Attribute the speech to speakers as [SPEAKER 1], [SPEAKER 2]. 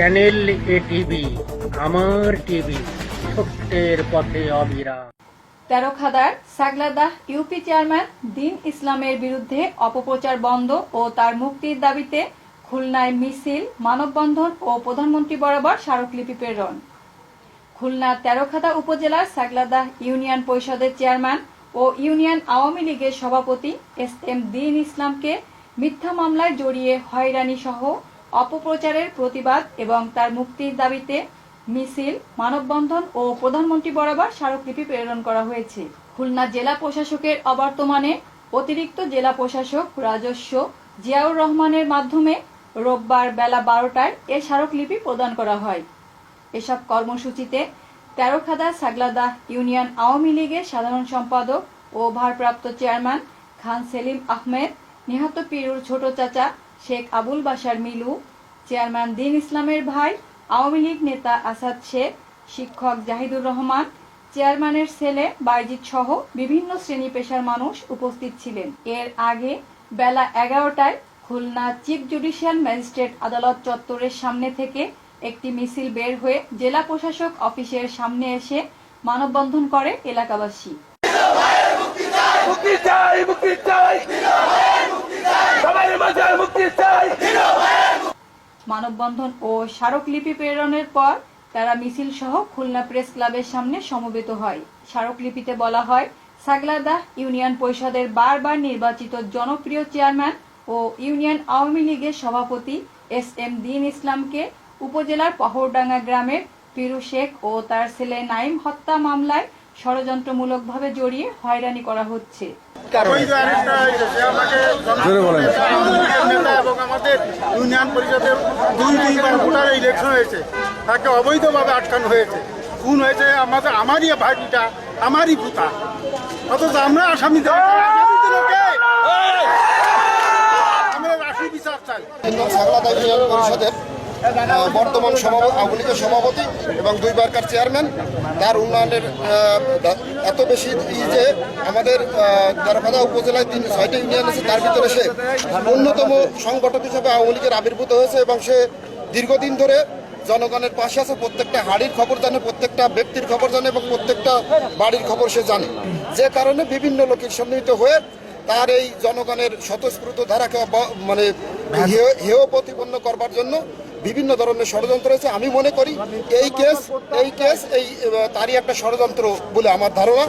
[SPEAKER 1] Channel এ TV, আমার TV, সত্যের পথে অবিরাম।
[SPEAKER 2] তেরোখাদার সাগলাদাহ ইউপি চেয়ারম্যান দ্বীন ইসলামের বিরুদ্ধে অপপ্রচার বন্ধ ও তার মুক্তির দাবিতে খুলনায় মিছিল, মানববন্ধন ও প্রধানমন্ত্রী বরাবর স্মারকলিপি প্রেরণ। খুলনা তেরোখাদা উপজেলার সাগলাদাহ ইউনিয়ন পরিষদের চেয়ারম্যান ও ইউনিয়ন আওয়ামী লীগের সভাপতি এস.এম. দ্বীন ইসলামকে মিথ্যা মামলায় জড়িয়ে হয়রানি সহ অপপ্রচারের প্রতিবাদ এবং তার মুক্তির দাবিতে মিছিল, মানববন্ধন ও প্রধানমন্ত্রী বরাবর স্মারকলিপি প্রেরণ করা হয়েছে। খুলনা জেলা প্রশাসকের অবর্তমানে অতিরিক্ত জেলা প্রশাসক রাজস্ব জিয়াউর রহমানের মাধ্যমে রোববার বেলা 12টায় এ স্মারকলিপি প্রদান করা হয়। এসব কর্মসূচিতে তেরোখাদা সাগলাদাহ ইউনিয়ন আওয়ামী লীগের সাধারণ সম্পাদক ও ভারপ্রাপ্ত চেয়ারম্যান খান সেলিম আহমেদ, নিহত পীরুর ছোট চাচা শেখ আবুল বাশার মিলু, চেয়ারম্যান দ্বীন ইসলামের ভাই আওয়ামী লীগ নেতা আসাদ শেখ, শিক্ষক জাহিদুর রহমান, চেয়ারম্যানের ছেলে বাইজিৎ সহ বিভিন্ন শ্রেণী পেশার মানুষ উপস্থিত ছিলেন। এর আগে বেলা 11টায় খুলনা চিফ জুডিশিয়াল ম্যাজিস্ট্রেট আদালত চত্বরের সামনে থেকে একটি মিছিল বের হয়ে জেলা প্রশাসক অফিসের সামনে এসে মানববন্ধন করে এলাকাবাসী। মানববন্ধন ও স্মারকলিপি প্রেরণের পর তারা মিছিল সহ খুলনা প্রেস ক্লাবের সামনে সমবেত হয়। স্মারকলিপিতে বলা হয়, সাগলাদাহ ইউনিয়ন পরিষদের বারবার নির্বাচিত জনপ্রিয় চেয়ারম্যান ও ইউনিয়ন আওয়ামী লীগের সভাপতি এস.এম. দ্বীন ইসলামকে উপজেলার পহরডাঙ্গা গ্রামের পীরু শেখ ও তার ছেলে নাইম হত্যা মামলায় ষড়যন্ত্রমূলকভাবে জড়িয়ে হয়রানি করা হচ্ছে।
[SPEAKER 3] আমাদের ইউনিয়ন পরিষদের দুইবার ভোটার ইলেকশন হয়েছে, তাকে অবৈধভাবে আটকানো হয়েছে, খুন হয়েছে আমারই ভাইটা, আমারই পুতা, অথচ আমরা আসামি আমরা রাশি বিচার চাই।
[SPEAKER 4] সাগলাদাহ ইউনিয়ন পরিষদের বর্তমান আওয়ামী লীগের সভাপতি এবং দুইবারকার চেয়ারম্যান, তার উন্নয়নের এত বেশি যে আমাদের তেরোখাদা উপজেলায় 6টি ইউনিয়ন আছে, তার ভিতরে সে অন্যতম সংগঠক হিসেবে আওয়ামী লীগের আবির্ভূত হয়েছে এবং সে দীর্ঘদিন ধরে জনগণের পাশে আছে। প্রত্যেকটা হাড়ির খবর জানে, প্রত্যেকটা ব্যক্তির খবর জানে এবং প্রত্যেকটা বাড়ির খবর সে জানে। যে কারণে বিভিন্ন লোকের সন্নিহিত হয়ে তার এই জনগণের স্বতঃস্ফূর্ত ধারাকে মানে হেয় প্রতিপন্ন করবার জন্য বিভিন্ন ধরনের ষড়যন্ত্র রয়েছে। আমি মনে করি এই কেস তারই একটা ষড়যন্ত্র বলে আমার ধারণা।